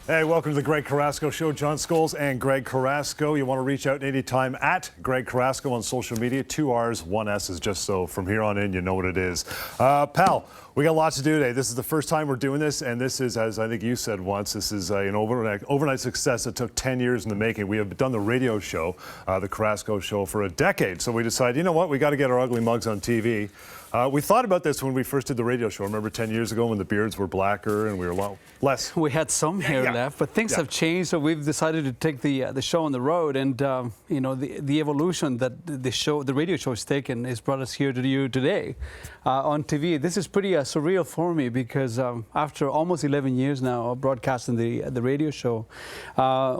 Hey, welcome to the Greg Carrasco Show. John Scholes and Greg Carrasco. You want to reach out anytime at Greg Carrasco on social media. 2 R's, 1 S is just so from here on in, you know what it is. Pal, we got lots to do today. This is the first time we're doing this, and this is, as I think you said once, this is an overnight success that took 10 years in the making. We have done the radio show, the Carrasco Show, for a decade. So we decided, you know what, we got to get our ugly mugs on TV. We thought about this when we first did the radio show. Remember 10 years ago when the beards were blacker and we were a lot less? We had some hair left, but things have changed, so we've decided to take the show on the road. And, you know, the evolution that the radio show has taken has brought us here to you today on TV. This is pretty surreal for me because after almost 11 years now of broadcasting the radio show,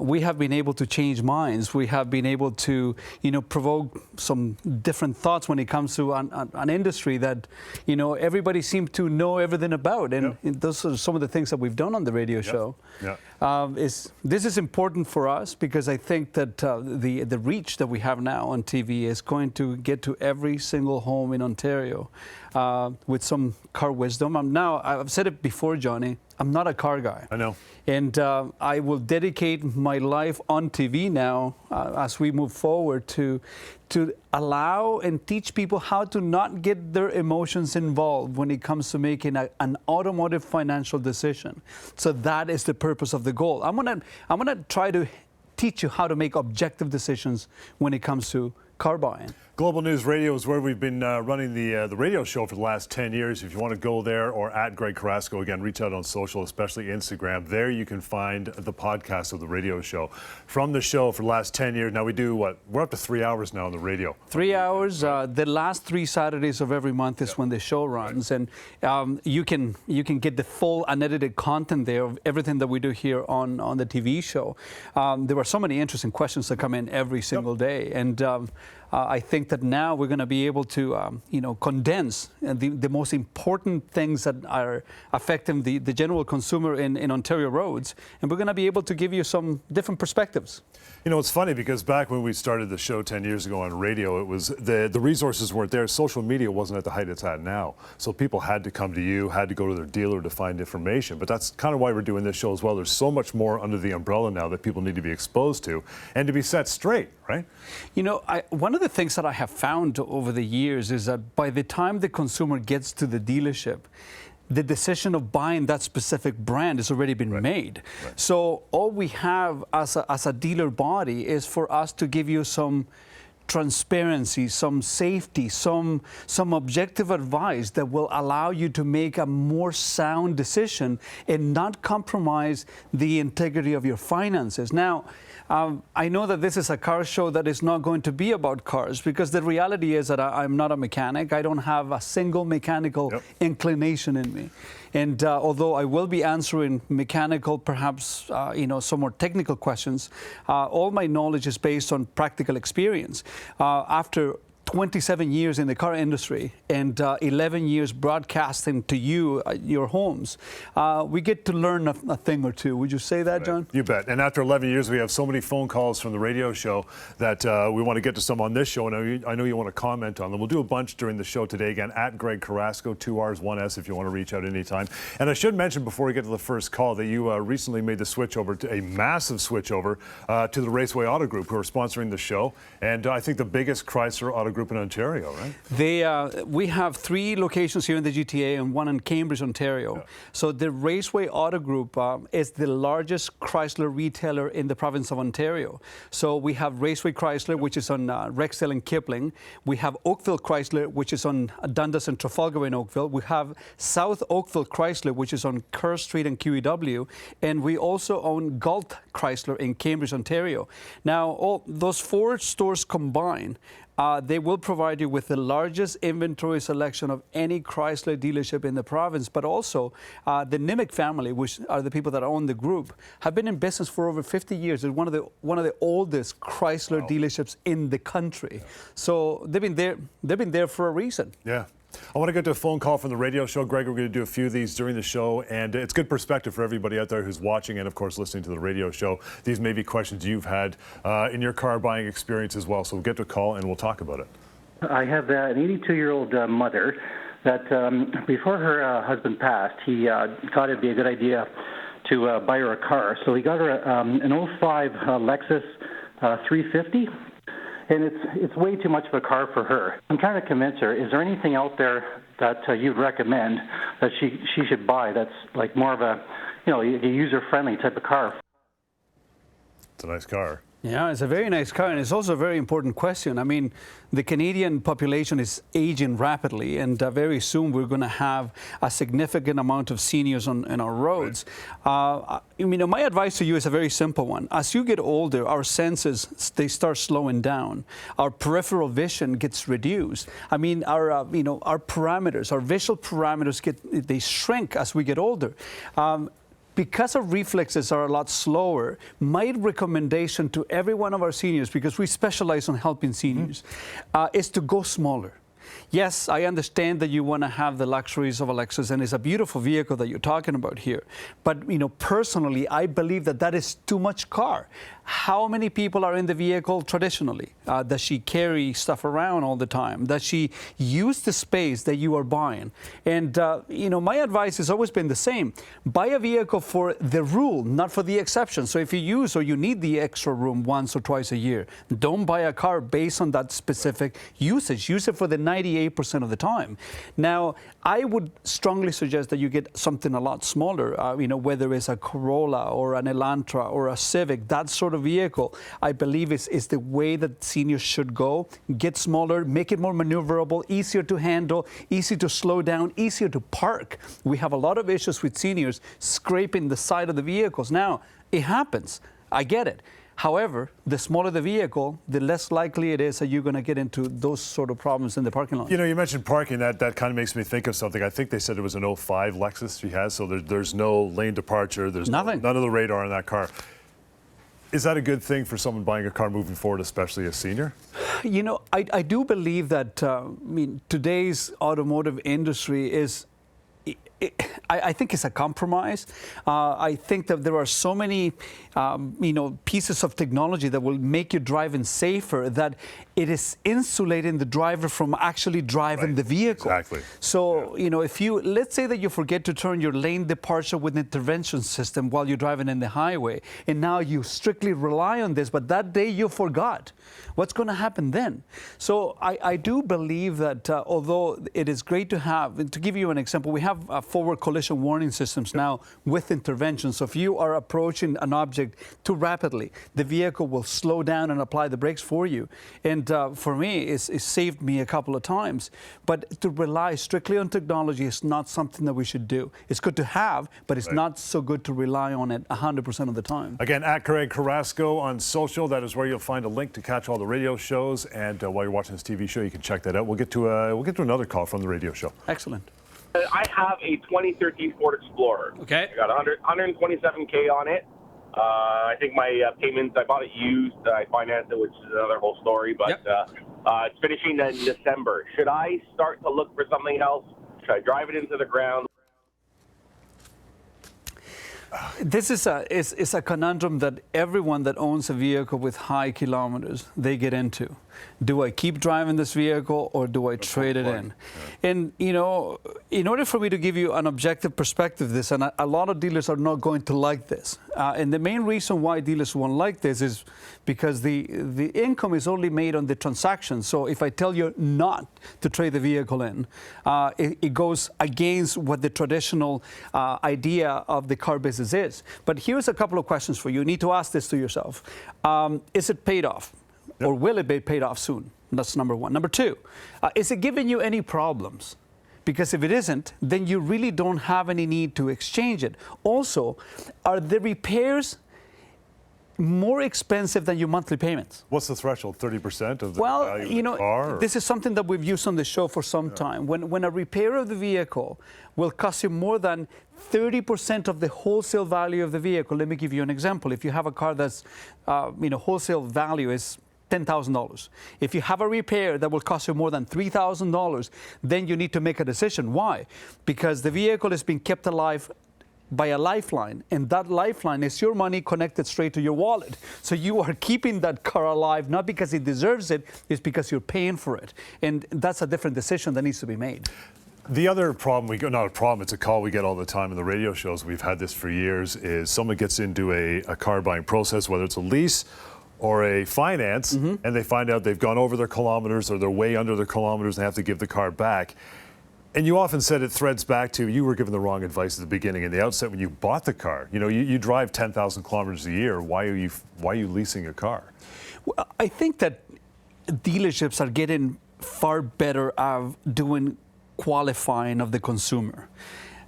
we have been able to change minds. We have been able to, you know, provoke some different thoughts when it comes to an industry that, you know, everybody seems to know everything about. And those are some of the things that we've done on the radio show. This is important for us because I think that the reach that we have now on TV is going to get to every single home in Ontario with some car wisdom. I've said it before, Johnny, I'm not a car guy. I know. And I will dedicate my life on TV now as we move forward to allow and teach people how to not get their emotions involved when it comes to making an automotive financial decision. So that is the purpose of the goal. I'm gonna try to teach you how to make objective decisions when it comes to car buying. Global News Radio is where we've been running the radio show for the last 10 years. If you want to go there or at Greg Carrasco, again, reach out on social, especially Instagram. There you can find the podcast of the radio show. From the show for the last 10 years, now we do what? We're up to 3 hours now on the radio. 3 hours. The last 3 Saturdays of every month is when the show runs. Right. And you can get the full unedited content there of everything that we do here on the TV show. There were so many interesting questions that come in every single day. And I think that now we're going to be able to, you know, condense the most important things that are affecting the general consumer in Ontario roads, and we're going to be able to give you some different perspectives. You know, it's funny because back when we started the show 10 years ago on radio, it was the resources weren't there. Social media wasn't at the height it's at now. So people had to come to you, had to go to their dealer to find information. But that's kind of why we're doing this show as well. There's so much more under the umbrella now that people need to be exposed to and to be set straight, right? You know, one of the things that I have found over the years is that by the time the consumer gets to the dealership, the decision of buying that specific brand has already been made. Right. So all we have as a dealer body is for us to give you some transparency, some safety, some objective advice that will allow you to make a more sound decision and not compromise the integrity of your finances. Now, I know that this is a car show that is not going to be about cars because the reality is that I'm not a mechanic. I don't have a single mechanical inclination in me. And although I will be answering mechanical, perhaps, you know, some more technical questions, all my knowledge is based on practical experience. After 27 years in the car industry and 11 years broadcasting to you, your homes, we get to learn a thing or two. Would you say that, John? You bet. And after 11 years, we have so many phone calls from the radio show that we want to get to some on this show. And I know you want to comment on them. We'll do a bunch during the show today. Again, at Greg Carrasco, 2 R's, 1 S if you want to reach out anytime. And I should mention before we get to the first call that you recently made the switch over to a massive switch over to the Raceway Auto Group, who are sponsoring the show. And I think the biggest Chrysler Auto Group in Ontario, right? We have 3 locations here in the GTA and 1 in Cambridge, Ontario. Yeah. So the Raceway Auto Group is the largest Chrysler retailer in the province of Ontario. So we have Raceway Chrysler, which is on Rexdale and Kipling. We have Oakville Chrysler, which is on Dundas and Trafalgar in Oakville. We have South Oakville Chrysler, which is on Kerr Street and QEW. And we also own Galt Chrysler in Cambridge, Ontario. Now, all those 4 stores combined, they will provide you with the largest inventory selection of any Chrysler dealership in the province, but also the Nimick family, which are the people that own the group, have been in business for over 50 years. They're one of the oldest Chrysler dealerships in the country. So they've been there for a reason. Yeah. I want to get to a phone call from the radio show. Greg, we're going to do a few of these during the show, and it's good perspective for everybody out there who's watching and, of course, listening to the radio show. These may be questions you've had in your car buying experience as well, so we'll get to a call and we'll talk about it. I have an 82-year-old mother that before her husband passed, he thought it'd be a good idea to buy her a car. So he got her an '05 Lexus 350, and it's way too much of a car for her. I'm trying to convince her. Is there anything out there that you'd recommend that she should buy that's like more of a user-friendly type of car? It's a nice car. Yeah, it's a very nice car, and it's also a very important question. I mean, the Canadian population is aging rapidly, and very soon we're going to have a significant amount of seniors on our roads. My advice to you is a very simple one. As you get older, our senses, they start slowing down. Our peripheral vision gets reduced. I mean, our parameters, our visual parameters they shrink as we get older. Because our reflexes are a lot slower, my recommendation to every one of our seniors, because we specialize on helping seniors, is to go smaller. Yes, I understand that you want to have the luxuries of a Lexus, and it's a beautiful vehicle that you're talking about here. But, personally, I believe that is too much car. How many people are in the vehicle traditionally? Does she carry stuff around all the time? Does she use the space that you are buying? And, my advice has always been the same. Buy a vehicle for the rule, not for the exception. So if you use or you need the extra room once or twice a year, don't buy a car based on that specific usage. Use it for the 98% of the time. Now, I would strongly suggest that you get something a lot smaller, whether it's a Corolla or an Elantra or a Civic, that sort of vehicle, I believe is the way that seniors should go. Get smaller, make it more maneuverable, easier to handle, easy to slow down, easier to park. We have a lot of issues with seniors scraping the side of the vehicles. Now, it happens. I get it. However, the smaller the vehicle, the less likely it is that you're going to get into those sort of problems in the parking lot. You mentioned parking. That kind of makes me think of something. I think they said it was an '05 Lexus she has, so there's no lane departure. There's nothing. None of the radar in that car. Is that a good thing for someone buying a car moving forward, especially a senior? I do believe that, today's automotive industry is, I think it's a compromise. I think that there are so many, pieces of technology that will make your driving safer that it is insulating the driver from actually driving the vehicle. Exactly. So, if let's say that you forget to turn your lane departure with intervention system while you're driving in the highway, and now you strictly rely on this, but that day you forgot. What's going to happen then? So I do believe that although it is great to have, and to give you an example, we have forward collision warning systems now with intervention. So if you are approaching an object too rapidly, the vehicle will slow down and apply the brakes for you. And for me, it's saved me a couple of times. But to rely strictly on technology is not something that we should do. It's good to have, but it's not so good to rely on it 100% of the time. Again, at Greg Carrasco on social, that is where you'll find a link to catch all the radio shows. And while you're watching this TV show, you can check that out. We'll get to another call from the radio show. Excellent. I have a 2013 Ford Explorer. Okay. I got 127K on it. I think my payments, I bought it used. I financed it, which is another whole story. But it's finishing in December. Should I start to look for something else? Should I drive it into the ground? This is a conundrum that everyone that owns a vehicle with high kilometers, they get into. Do I keep driving this vehicle or do I trade it in? Yeah. And, in order for me to give you an objective perspective of this, and a lot of dealers are not going to like this. And the main reason why dealers won't like this is because the income is only made on the transaction. So if I tell you not to trade the vehicle in, it goes against what the traditional idea of the car business is. But here's a couple of questions for you. You need to ask this to yourself. Is it paid off? Yep. Or will it be paid off soon? That's number one. Number two, is it giving you any problems? Because if it isn't, then you really don't have any need to exchange it. Also, are the repairs more expensive than your monthly payments? What's the threshold? 30% of the value of the car? This is something that we've used on the show for some time. When a repair of the vehicle will cost you more than 30% of the wholesale value of the vehicle. Let me give you an example. If you have a car that's, wholesale value is $10,000. If you have a repair that will cost you more than $3,000, then you need to make a decision. Why? Because the vehicle is being kept alive by a lifeline, and that lifeline is your money connected straight to your wallet. So you are keeping that car alive, not because it deserves it, it's because you're paying for it. And that's a different decision that needs to be made. The other problem not a problem, it's a call we get all the time in the radio shows. We've had this for years, is someone gets into a car buying process, whether it's a lease or a finance, and they find out they've gone over their kilometers or they're way under their kilometers and they have to give the car back. And you often said it threads back to you were given the wrong advice at the beginning, in the outset when you bought the car. You know, you drive 10,000 kilometers a year. Why are you leasing a car? Well, I think that dealerships are getting far better at doing qualifying of the consumer.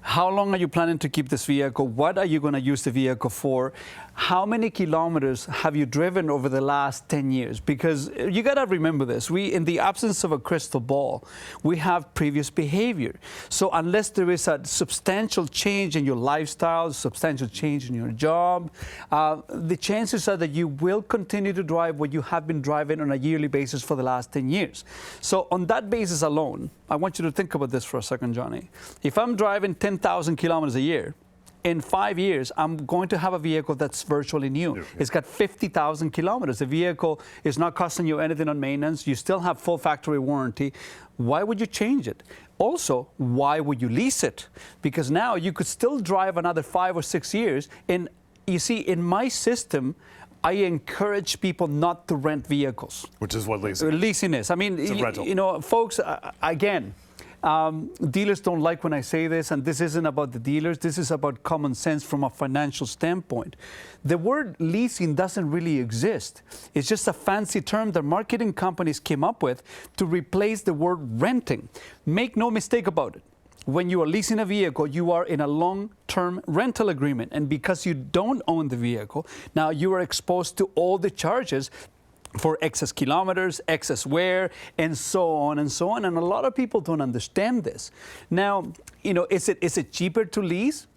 How long are you planning to keep this vehicle? What are you going to use the vehicle for? How many kilometers have you driven over the last 10 years? Because you got to remember this. In the absence of a crystal ball, we have previous behavior. So unless there is a substantial change in your lifestyle, substantial change in your job, the chances are that you will continue to drive what you have been driving on a yearly basis for the last 10 years. So on that basis alone, I want you to think about this for a second, Johnny. If I'm driving 10,000 kilometers a year, in 5 years, I'm going to have a vehicle that's virtually new. It's got 50,000 kilometers. The vehicle is not costing you anything on maintenance. You still have full factory warranty. Why would you change it? Also, why would you lease it? Because now you could still drive another 5 or 6 years. And you see, in my system, I encourage people not to rent vehicles. Which is what leasing is. I mean, it's a rental. You know, folks, again, dealers don't like when I say this, and this isn't about the dealers. This is about common sense from a financial standpoint. The word leasing doesn't really exist. It's just a fancy term that marketing companies came up with to replace the word renting. Make no mistake about it. When you are leasing a vehicle, you are in a long-term rental agreement. And because you don't own the vehicle, now you are exposed to all the charges for excess kilometers, excess wear, and so on and so on. And a lot of people don't understand this. Now, you know, is it cheaper to lease?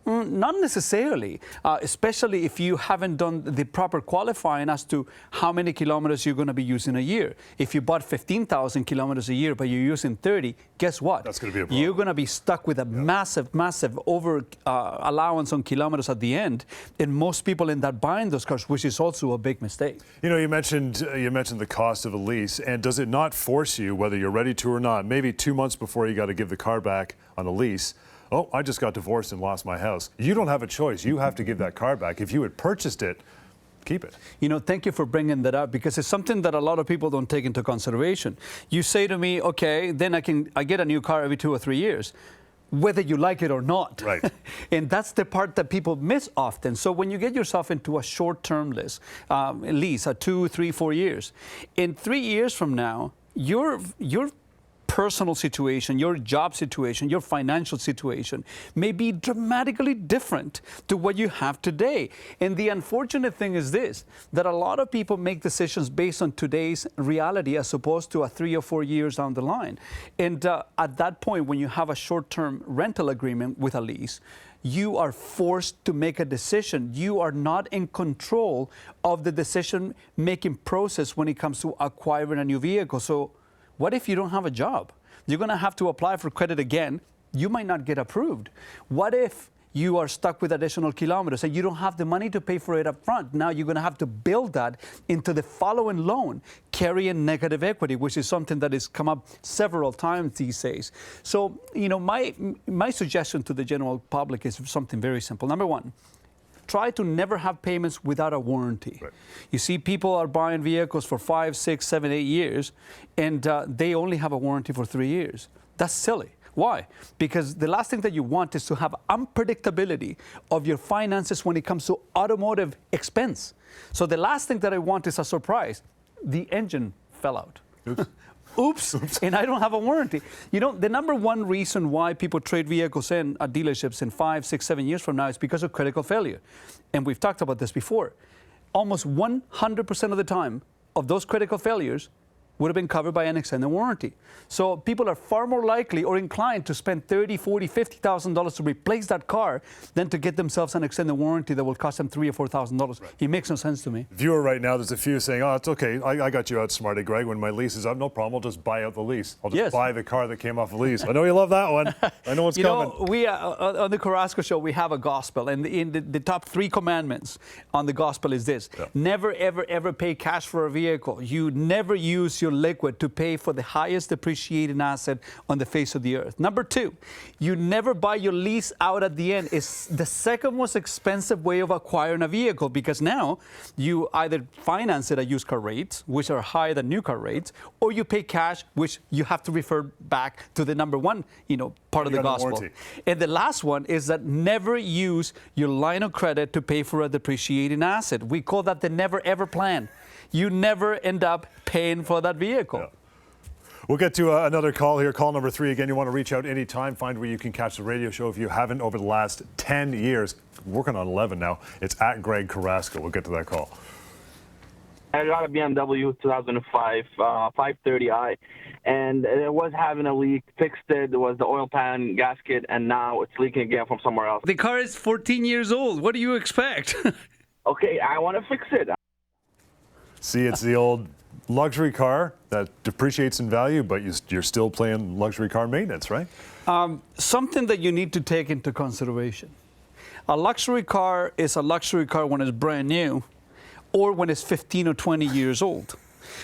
Not necessarily, especially if you haven't done the proper qualifying as to how many kilometers you're going to be using a year. If you bought 15,000 kilometers a year, but you're using 30, guess what? That's going to be a problem. You're going to be stuck with a massive over allowance on kilometers at the end. And most people end up buying those cars, which is also a big mistake. You know, you mentioned the cost of a lease, and does it not force you, whether you're ready to or not, maybe 2 months before you got to give the car back on a lease? Oh, I just got divorced and lost my house. You don't have a choice. You have to give that car back. If you had purchased it, keep it. You know, thank you for bringing that up, because it's something that a lot of people don't take into consideration. You say to me, okay, then I get a new car every 2 or 3 years, whether you like it or not. Right. And that's the part that people miss often. So when you get yourself into a short-term lease, a 2, 3, 4 years, in 3 years from now, your personal situation, your job situation, your financial situation may be dramatically different to what you have today. And the unfortunate thing is this, that a lot of people make decisions based on today's reality as opposed to a 3 or 4 years down the line. And at that point, when you have a short-term rental agreement with a lease, you are forced to make a decision. You are not in control of the decision-making process when it comes to acquiring a new vehicle. So what if you don't have a job? You're going to have to apply for credit again. You might not get approved. What if you are stuck with additional kilometers and you don't have the money to pay for it up front? Now you're going to have to build that into the following loan, carrying negative equity, which is something that has come up several times these days. So, you know, my suggestion to the general public is something very simple. Number one, try to never have payments without a warranty. Right. You see, people are buying vehicles for 5, 6, 7, 8 years, and they only have a warranty for 3 years. That's silly. Why? Because the last thing that you want is to have unpredictability of your finances when it comes to automotive expense. So the last thing that I want is a surprise. The engine fell out. Oops. Oops, and I don't have a warranty. You know, the number one reason why people trade vehicles in at dealerships in 5, 6, 7 years from now is because of critical failure. And we've talked about this before. Almost 100% of the time of those critical failures would have been covered by an extended warranty. So people are far more likely or inclined to spend $30,000, $40,000, $50,000 to replace that car than to get themselves an extended warranty that will cost them $3,000 or $4,000. Right. It makes no sense to me. Viewer right now, there's a few saying, oh, it's okay. I got you outsmarted, Greg. When my lease is up, no problem. I'll just buy out the lease. I'll just buy the car that came off the lease. I know you love that one. I know what's coming. You know, we on the Carrasco Show, we have a gospel. And in the top 3 commandments on the gospel is this. Yeah. Never, ever, ever pay cash for a vehicle. You never use your your liquid to pay for the highest depreciating asset on the face of the earth. Number two, you never buy your lease out at the end. It's the second most expensive way of acquiring a vehicle, because now you either finance it at used car rates, which are higher than new car rates, or you pay cash, which you have to refer back to the number one, part of the gospel. And the last one is that never use your line of credit to pay for a depreciating asset. We call that the never ever plan. You never end up paying for that vehicle. Yeah. We'll get to another call here. Call number 3. Again, you want to reach out anytime. Find where you can catch the radio show if you haven't over the last 10 years. Working on 11 now. It's at Greg Carrasco. We'll get to that call. I got a BMW 2005 530i, and it was having a leak. Fixed it. There was the oil pan gasket, and now it's leaking again from somewhere else. The car is 14 years old. What do you expect? Okay, I want to fix it. See, it's the old luxury car that depreciates in value, but you're still playing luxury car maintenance, right? Something that you need to take into consideration. A luxury car is a luxury car when it's brand new or when it's 15 or 20 years old.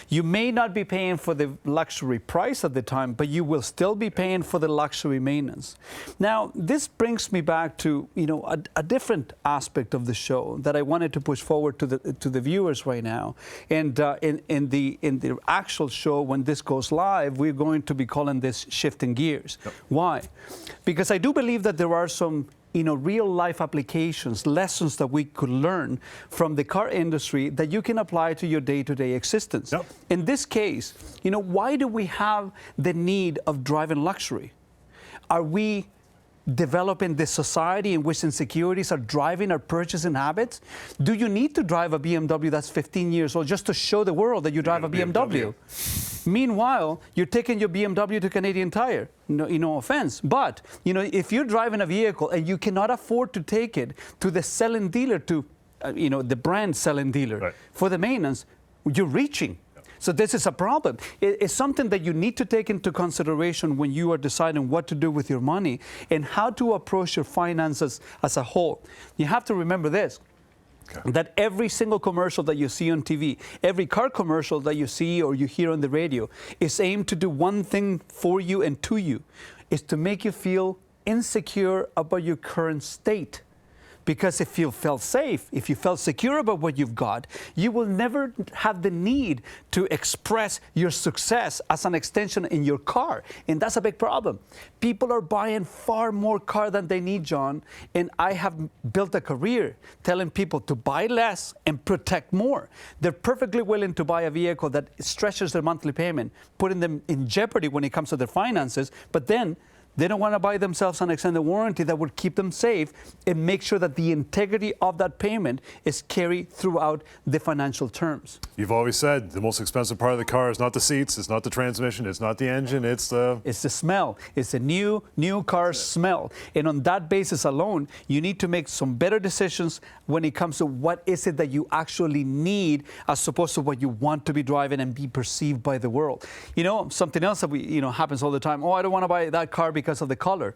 You may not be paying for the luxury price at the time, but you will still be paying for the luxury maintenance. Now, this brings me back to a different aspect of the show that I wanted to push forward to the viewers right now. And in the actual show, when this goes live, we're going to be calling this Shifting Gears. Yep. Why? Because I do believe that there are some real life applications, lessons that we could learn from the car industry that you can apply to your day-to-day existence. Yep. In this case, why do we have the need of driving luxury? Are we developing the society in which insecurities are driving our purchasing habits? Do you need to drive a BMW that's 15 years old just to show the world that you drive a BMW? Meanwhile, you're taking your BMW to Canadian Tire. No offense, but if you're driving a vehicle and you cannot afford to take it to the selling dealer, to the brand selling dealer, right, for the maintenance, you're reaching. So this is a problem. It's something that you need to take into consideration when you are deciding what to do with your money and how to approach your finances as a whole. You have to remember this. Okay. That every single commercial that you see on TV, every car commercial that you see or you hear on the radio is aimed to do one thing for you and to you, is to make you feel insecure about your current state. Because if you felt safe, if you felt secure about what you've got, you will never have the need to express your success as an extension in your car. And that's a big problem. People are buying far more car than they need, John. And I have built a career telling people to buy less and protect more. They're perfectly willing to buy a vehicle that stretches their monthly payment, putting them in jeopardy when it comes to their finances, but then they don't want to buy themselves an extended warranty that would keep them safe and make sure that the integrity of that payment is carried throughout the financial terms. You've always said the most expensive part of the car is not the seats, it's not the transmission, it's not the engine, it's the smell. It's the new car smell. And on that basis alone, you need to make some better decisions when it comes to what is it that you actually need as opposed to what you want to be driving and be perceived by the world. Something else that happens all the time. Oh, I don't want to buy that car because of the color.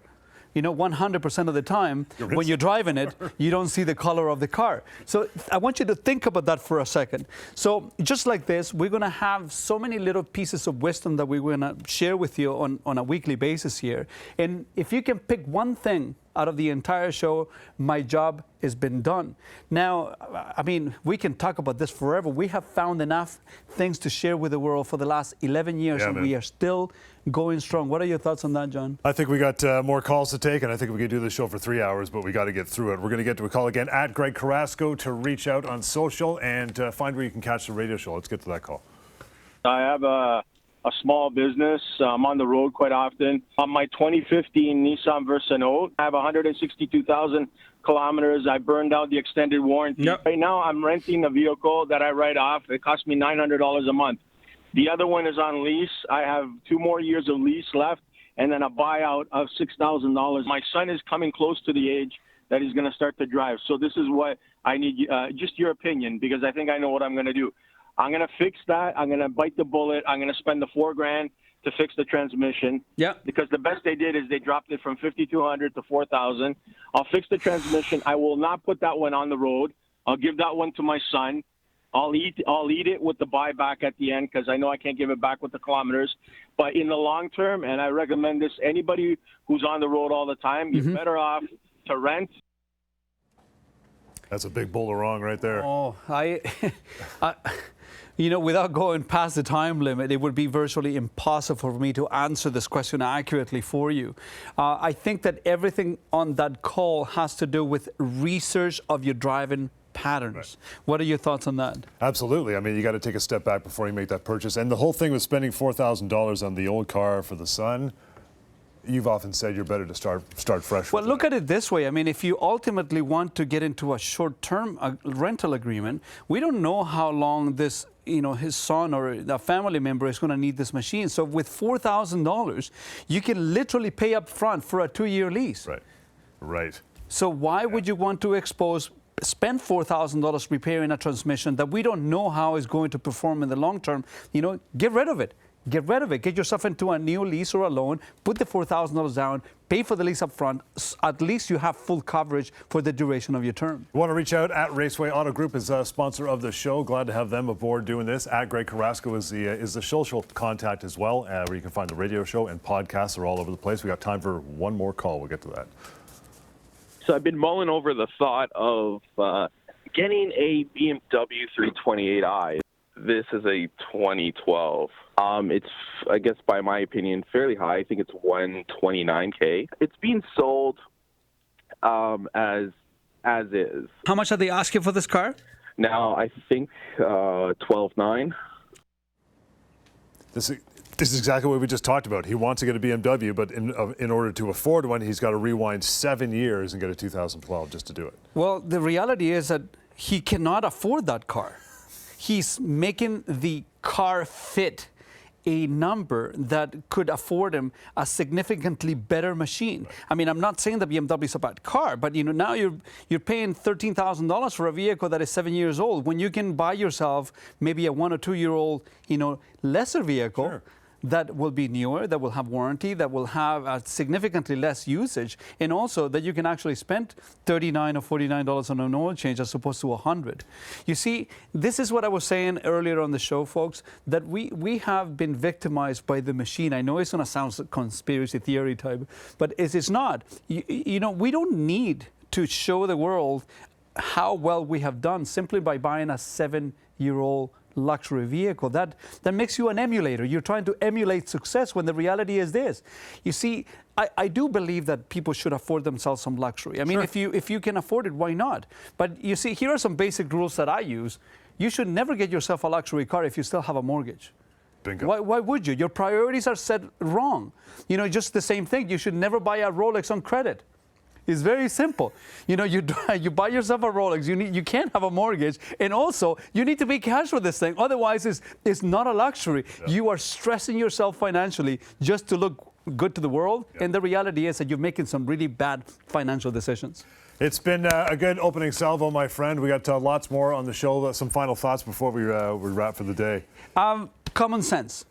100% of the time, when you're driving it, you don't see the color of the car. So I want you to think about that for a second. So just like this, we're going to have so many little pieces of wisdom that we're going to share with you on a weekly basis here. And if you can pick one thing out of the entire show, my job has been done. Now, we can talk about this forever. We have found enough things to share with the world for the last 11 years, and we are still going strong. What are your thoughts on that, John? I think we got more calls to take, and I think we could do this show for 3 hours, but we got to get through it. We're going to get to a call again at Greg Carrasco to reach out on social and find where you can catch the radio show. Let's get to that call. I have a small business. I'm on the road quite often. On my 2015 Nissan Versa Note, I have 162,000 kilometers. I burned out the extended warranty. Yep. Right now, I'm renting a vehicle that I write off. It costs me $900 a month. The other one is on lease. I have 2 more years of lease left, and then a buyout of $6,000. My son is coming close to the age that he's going to start to drive. So this is what I need, just your opinion, because I think I know what I'm going to do. I'm going to fix that. I'm going to bite the bullet. I'm going to spend the $4,000 to fix the transmission. Yeah. Because the best they did is they dropped it from $5,200 to $4,000. I'll fix the transmission. I will not put that one on the road. I'll give that one to my son. I'll eat it with the buyback at the end because I know I can't give it back with the kilometers. But in the long term, and I recommend this, anybody who's on the road all the time, you're better off to rent. That's a big bowl of wrong right there. Oh, without going past the time limit, it would be virtually impossible for me to answer this question accurately for you. I think that everything on that call has to do with research of your driving patterns. Right. What are your thoughts on that? Absolutely. I mean, you got to take a step back before you make that purchase. And the whole thing with spending $4,000 on the old car for the son, you've often said you're better to start fresh. Well, look at it this way. I mean, if you ultimately want to get into a short-term rental agreement, we don't know how long this, his son or a family member is going to need this machine. So with $4,000, you can literally pay up front for a 2-year lease. Right. So why would you want to spend $4,000 repairing a transmission that we don't know how it's going to perform in the long term? Get rid of it. Get rid of it. Get yourself into a new lease or a loan. Put the $4,000 down. Pay for the lease up front. At least you have full coverage for the duration of your term. You want to reach out at Raceway Auto Group is a sponsor of the show. Glad to have them aboard doing this. At Greg Carrasco is the social contact as well, where you can find the radio show and podcasts are all over the place. We got time for one more call. We'll get to that. So I've been mulling over the thought of getting a BMW 328i. This is a 2012. It's, I guess, by my opinion, fairly high. I think it's $129K. It's being sold as is. How much are they asking for this car? Now, I think $12,900. This is exactly what we just talked about. He wants to get a BMW, but in order to afford one, he's got to rewind 7 years and get a 2012 just to do it. Well, the reality is that he cannot afford that car. He's making the car fit a number that could afford him a significantly better machine. Right. I mean, I'm not saying that BMW is a bad car, but now you're paying $13,000 for a vehicle that is 7 years old when you can buy yourself maybe a 1 or 2 year old, lesser vehicle. Sure. That will be newer, that will have warranty, that will have a significantly less usage, and also that you can actually spend $39 or $49 on an oil change as opposed to $100. You see, this is what I was saying earlier on the show, folks, that we have been victimized by the machine. I know it's going to sound conspiracy theory type, but it's not. We don't need to show the world how well we have done simply by buying a 7-year-old luxury vehicle. That makes you an emulator. You're trying to emulate success when the reality is this. You see, I do believe that people should afford themselves some luxury. I mean, if you can afford it, why not? But you see, here are some basic rules that I use. You should never get yourself a luxury car if you still have a mortgage. Bingo. Why would you? Your priorities are set wrong. Just the same thing. You should never buy a Rolex on credit. It's very simple. You buy yourself a Rolex. You can't have a mortgage, and also you need to pay cash for this thing. Otherwise, it's not a luxury. Yeah. You are stressing yourself financially just to look good to the world, and the reality is that you're making some really bad financial decisions. It's been a good opening salvo, my friend. We got lots more on the show. Some final thoughts before we wrap for the day. Common sense.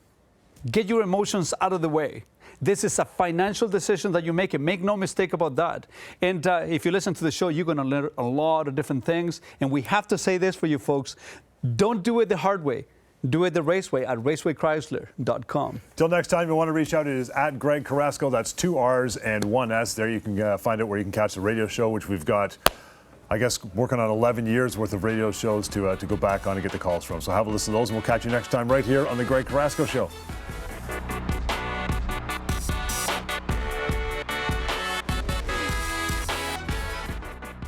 Get your emotions out of the way. This is a financial decision that you make, and make no mistake about that. And if you listen to the show, you're going to learn a lot of different things. And we have to say this for you folks. Don't do it the hard way. Do it the Raceway at racewaychrysler.com. Till next time, you want to reach out, it is at Greg Carrasco. That's 2 R's and 1 S. There you can find out where you can catch the radio show, which we've got, I guess, working on 11 years worth of radio shows to go back on and get the calls from. So have a listen to those, and we'll catch you next time right here on the Greg Carrasco Show.